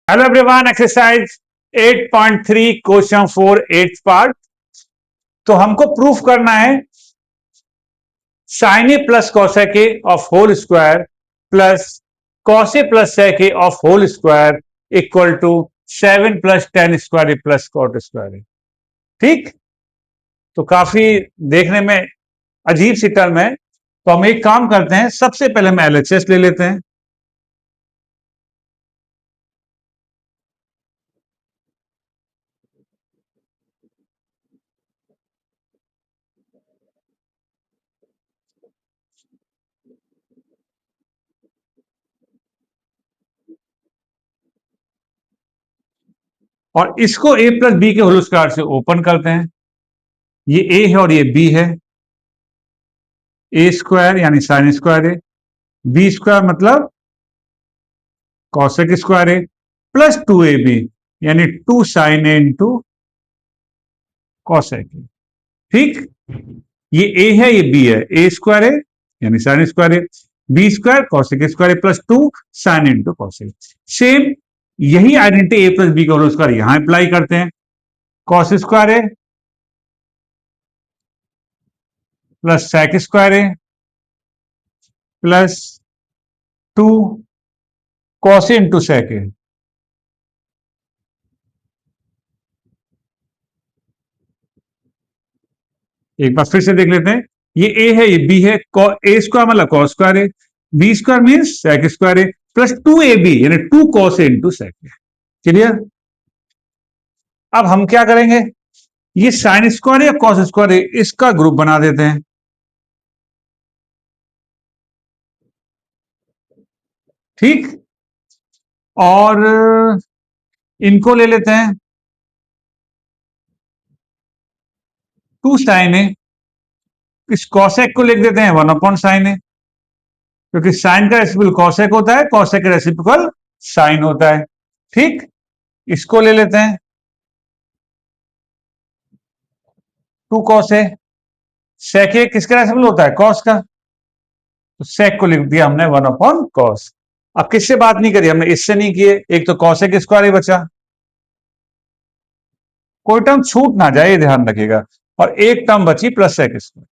Hello everyone, exercise 8.3 question 4 8th part. तो हमको proof करना है sine A plus cosec A of whole square plus cos A plus sec A of whole square equal to 7 plus tan square plus cot square. ठीक, तो काफी देखने में अजीब सी टर्म है। तो हम एक काम करते हैं, सबसे पहले हम एलएचएस ले लेते हैं। और इसको ए प्लस बी के होल स्क्वायर से ओपन करते हैं। ये ए है और ये बी है। ए स्क्वायर यानी sine square A, B square मतलब cosec square A, plus 2ab यानी 2 sine A into cosec A. ठीक, ये ए है ये बी है। ए स्क्वायर ए यानी sine square A, B square cosec square A plus 2 sine into cosec. Same यही identity A plus B का whole square यहां अप्लाई करते हैं। Cos square A plus sec square A plus 2 cos into sec A. एक बार फिर से देख लेते हैं। ये ए है ये बी है। ए स्क्वायर मतलब cos square A, B square mean sec square A plus 2ab यानी 2 cos A into sec A. Clear? अब हम क्या करेंगे, ये साइन स्क्वायर या कॉस स्क्वायर है इसका ग्रुप बना देते हैं। ठीक, और इनको ले लेते हैं 2 साइन ए, इस कॉसेक को लिख देते हैं 1 अपॉन साइन ए, क्योंकि साइन का रेसिप्रोकल कॉसेक होता है, कॉसेक का रेसिप्रोकल साइन होता है। ठीक, इसको ले लेते हैं 2 कॉस ए। सेक ए किसका रेसिप्रोकल होता है, कॉस का, तो सेक को लिख दिया हमने 1 अपॉन कॉस। अब किससे बात नहीं करी हमने, इससे नहीं किए। एक तो कॉसेक स्क्वायर ही बचा, कोई टर्म छूट ना जाए ये ध्यान रखिएगा। और एक टर्म बची प्लस सेक स्क्वायर,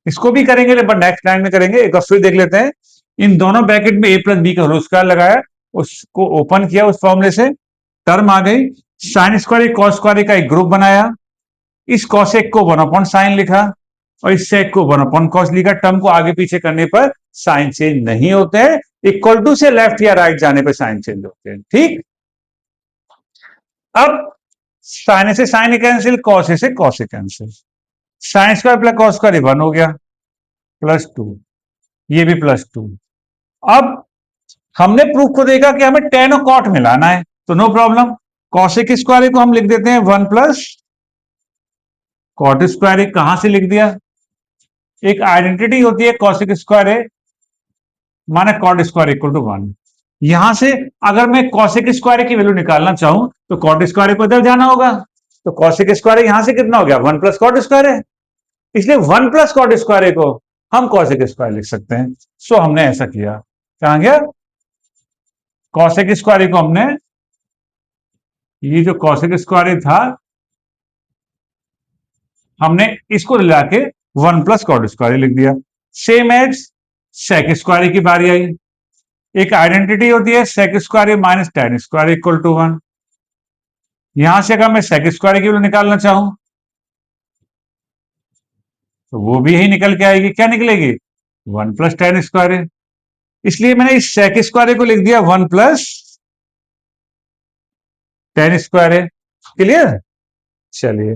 इसको भी करेंगे लेकिन नेक्स्ट टाइम में करेंगे। एक बार फिर देख लेते हैं। इन दोनों ब्रैकेट में ए प्लस बी का होल स्क्वायर लगाया, उसको ओपन किया, उस फॉर्मूले से टर्म आ गई। साइन स्क्वायर कॉस स्क्वायर का एक ग्रुप बनाया, इस कॉसेक को 1 अपॉन साइन लिखा और इस सेक को 1 अपॉन कॉस लिखा। टर्म को आगे पीछे करने पर साइन चेंज नहीं होते हैं, इक्वल टू से लेफ्ट या राइट जाने पर साइन चेंज होते हैं। ठीक, अब साइन से साइन कैंसिल, कॉस से cos cancel, sine square plus cos square 1 हो गया, प्लस 2, ये भी प्लस 2। अब हमने प्रूफ को देखा कि हमें टेन और कॉट मिलाना है, तो नो प्रॉब्लम। कॉसेक स्क्वायर को हम लिख देते हैं 1 प्लस कॉट स्क्वायर। कहां से लिख दिया, एक आइडेंटिटी होती है कॉसेक स्क्वायर माने कॉट स्क्वायर इक्वल टू 1। यहां से अगर मैं कॉसेक स्क्वायर की वैल्यू निकालना चाहूं तो कॉट स्क्वायर को इधर जाना होगा, तो कॉसेक स्क्वायर यहां से कितना हो गया, 1 प्लस कॉट स्क्वायर है, इसलिए 1 प्लस कॉट स्क्वायर को हम कॉसेक स्क्वायर लिख सकते हैं। सो हमने ऐसा किया। कहां गया, कॉसेक स्क्वायर को हमने, ये जो कॉसेक स्क्वायर था हमने इसको मिला के 1 प्लस कॉट स्क्वायर लिख दिया। सेम एज सेक स्क्वायर की बारी आई। एक आइडेंटिटी होती है sec square minus tan square equal to 1। यहां से अगर मैं सेक स्क्वायर की वैल्यू निकालना चाहूं तो वो भी यही निकल के आएगी। क्या निकलेगी, 1 प्लस टेन स्क्वायर। इसलिए मैंने इस सेक स्क्वायर को लिख दिया 1 प्लस टेन स्क्वायर। क्लियर? चलिए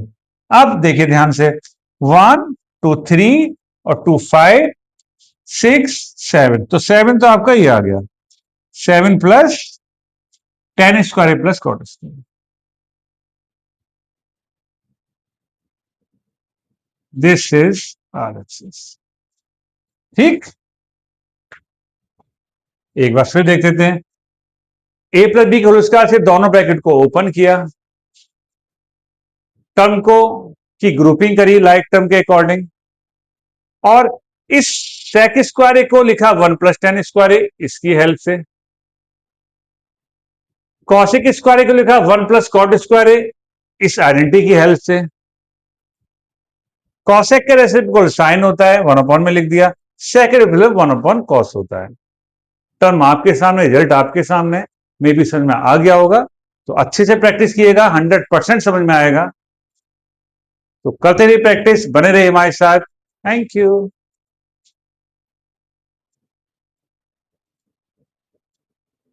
अब देखिए ध्यान से, 1 2 3 और 2 5 6 7, तो 7 तो आपका ये आ गया, 7 plus tan square plus cot square. This is RHS। ठीक, एक बार फिर देख लेते हैं। ए प्लस बी के होल स्क्वायर से दोनों ब्रैकेट को ओपन किया, टर्म को की ग्रुपिंग करी लाइक टर्म के अकॉर्डिंग, और इस सेक स्क्वायर को लिखा 1 प्लस टेन स्क्वायर इसकी हेल्प से। कॉशिक स्क्वायर को लिखा 1 प्लस कॉट स्क्वायर ए, इस आइडेंटिटी की हेल्प से। कॉसेक के रेसिप्रोकल साइन होता है, 1 में लिख दिया। सेक के रेसिप्रोकल 1/cos होता है। टर्म आपके सामने, रिजल्ट आपके सामने, मे भी समझ में आ गया होगा। तो अच्छे से प्रैक्टिस किएगा, 100% समझ में आएगा। तो करते रहिए प्रैक्टिस, बने रहिए हमारे साथ। Thank you.